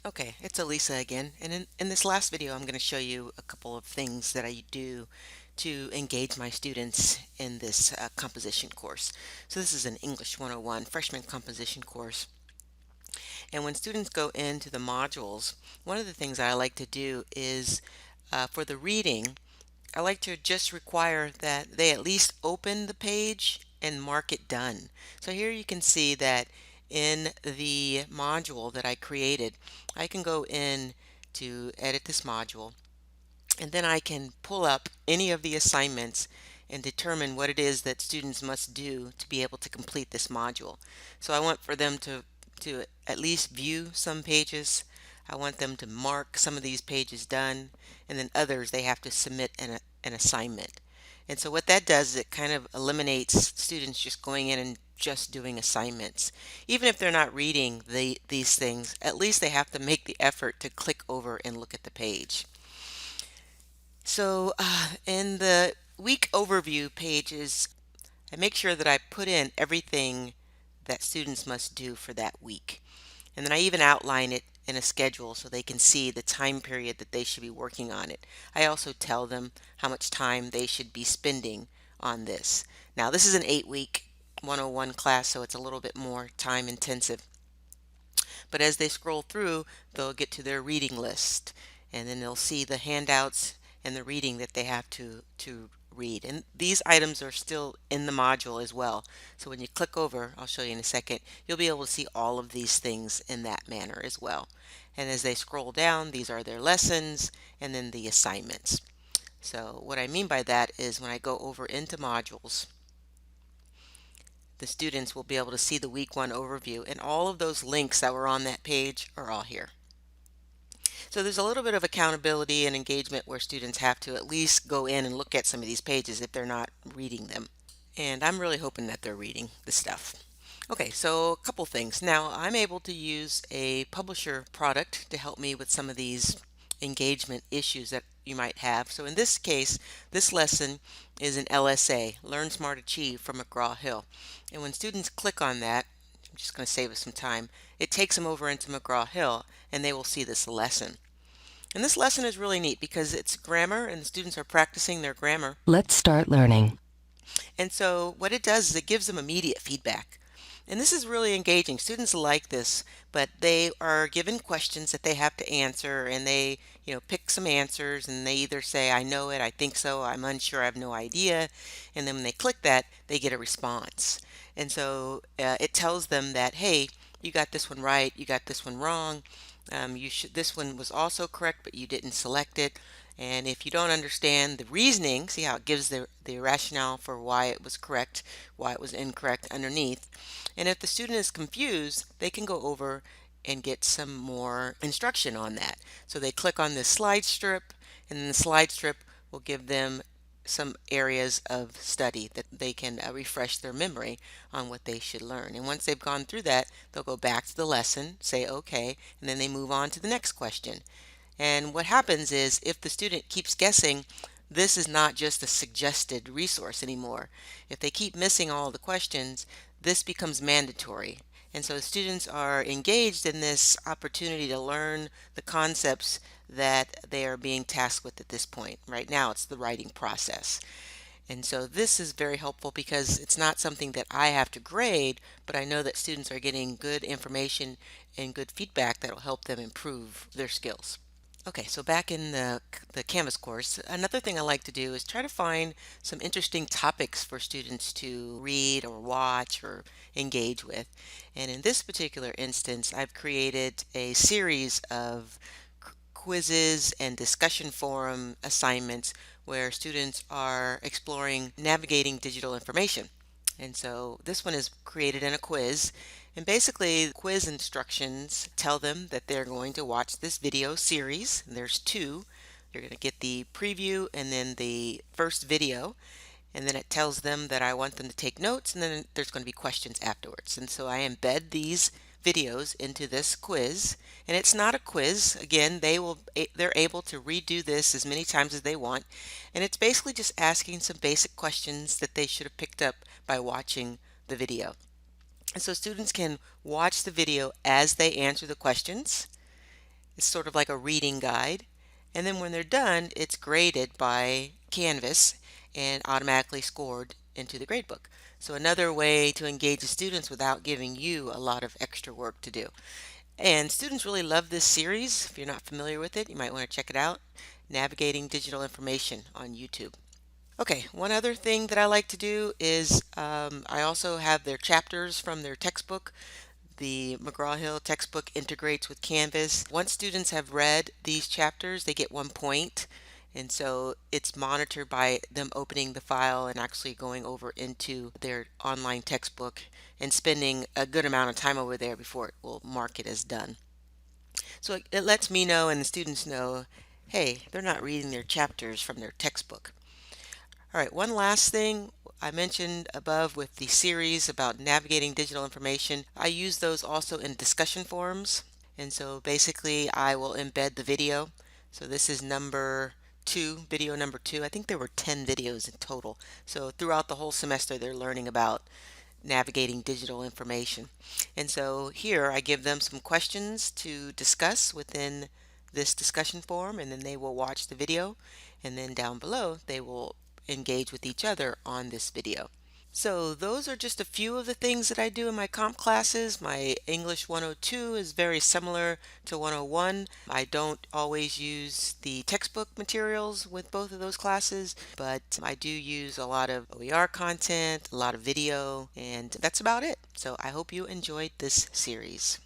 Okay, it's Elisa again, and in this last video I'm going to show you a couple of things that I do to engage my students in this composition course. So this is an English 101 freshman composition course, and when students go into the modules, one of the things I like to do is for the reading, I like to just require that they at least open the page and mark it done. So here you can see that in the module that I created, I can go in to edit this module, and then I can pull up any of the assignments and determine what it is that students must do to be able to complete this module. So I want for them to at least view some pages. I want them to mark some of these pages done, and then others they have to submit an assignment. And so what that does is it kind of eliminates students just going in and just doing assignments. Even if they're not reading these things, at least they have to make the effort to click over and look at the page. So in the week overview pages, I make sure that I put in everything that students must do for that week. And then I even outline it in a schedule so they can see the time period that they should be working on it. I also tell them how much time they should be spending on this. Now this is an 8-week 101 class, so it's a little bit more time intensive. But as they scroll through, they'll get to their reading list, and then they'll see the handouts and the reading that they have to read. And these items are still in the module as well. So when you click over, I'll show you in a second, you'll be able to see all of these things in that manner as well. And as they scroll down, these are their lessons and then the assignments. So what I mean by that is when I go over into modules, the students will be able to see the week 1 overview, and all of those links that were on that page are all here. So there's a little bit of accountability and engagement where students have to at least go in and look at some of these pages if they're not reading them. And I'm really hoping that they're reading the stuff. Okay, so a couple things. Now I'm able to use a publisher product to help me with some of these engagement issues that you might have. So in this case, this lesson is an LSA, Learn Smart Achieve from McGraw-Hill. And when students click on that, I'm just going to save us some time, it takes them over into McGraw-Hill and they will see this lesson. And this lesson is really neat because it's grammar and the students are practicing their grammar. Let's start learning. And so what it does is it gives them immediate feedback. And this is really engaging. Students like this, but they are given questions that they have to answer, and they, pick some answers, and they either say, I know it, I think so, I'm unsure, I have no idea. And then when they click that, they get a response. And so it tells them that, hey, you got this one right, you got this one wrong. This one was also correct, but you didn't select it. And if you don't understand the reasoning, see how it gives the rationale for why it was correct, why it was incorrect underneath. And if the student is confused, they can go over and get some more instruction on that. So they click on this slide strip, and then the slide strip will give them some areas of study that they can refresh their memory on what they should learn. And once they've gone through that, they'll go back to the lesson, say okay, and then they move on to the next question. And what happens is if the student keeps guessing, this is not just a suggested resource anymore. If they keep missing all the questions, this becomes mandatory. And so students are engaged in this opportunity to learn the concepts that they are being tasked with at this point. Right now, it's the writing process. And so this is very helpful because it's not something that I have to grade, but I know that students are getting good information and good feedback that will help them improve their skills. Okay, so back in the Canvas course, another thing I like to do is try to find some interesting topics for students to read or watch or engage with. And in this particular instance, I've created a series of quizzes and discussion forum assignments where students are exploring navigating digital information. And so this one is created in a quiz, and basically quiz instructions tell them that they're going to watch this video series. And there's two. You're going to get the preview and then the first video, and then it tells them that I want them to take notes, and then there's going to be questions afterwards. And so I embed these videos into this quiz, and it's not a quiz. Again, they're able to redo this as many times as they want, and it's basically just asking some basic questions that they should have picked up by watching the video. And so students can watch the video as they answer the questions, It's sort of like a reading guide. And then when they're done, it's graded by Canvas and automatically scored into the gradebook. So another way to engage the students without giving you a lot of extra work to do. And students really love this series. If you're not familiar with it, you might want to check it out. Navigating Digital Information on YouTube. Okay, one other thing that I like to do is I also have their chapters from their textbook. The McGraw-Hill textbook integrates with Canvas. Once students have read these chapters, they get 1 point. And so it's monitored by them opening the file and actually going over into their online textbook and spending a good amount of time over there before it will mark it as done. So it lets me know and the students know, hey, they're not reading their chapters from their textbook. All right, one last thing I mentioned above with the series about navigating digital information, I use those also in discussion forums. And so basically I will embed the video. So this is number 2, video number 2. I think there were 10 videos in total. So throughout the whole semester they're learning about navigating digital information. And so here I give them some questions to discuss within this discussion forum, and then they will watch the video, and then down below they will engage with each other on this video. So those are just a few of the things that I do in my comp classes. My English 102 is very similar to 101. I don't always use the textbook materials with both of those classes, but I do use a lot of OER content, a lot of video, and that's about it. So I hope you enjoyed this series.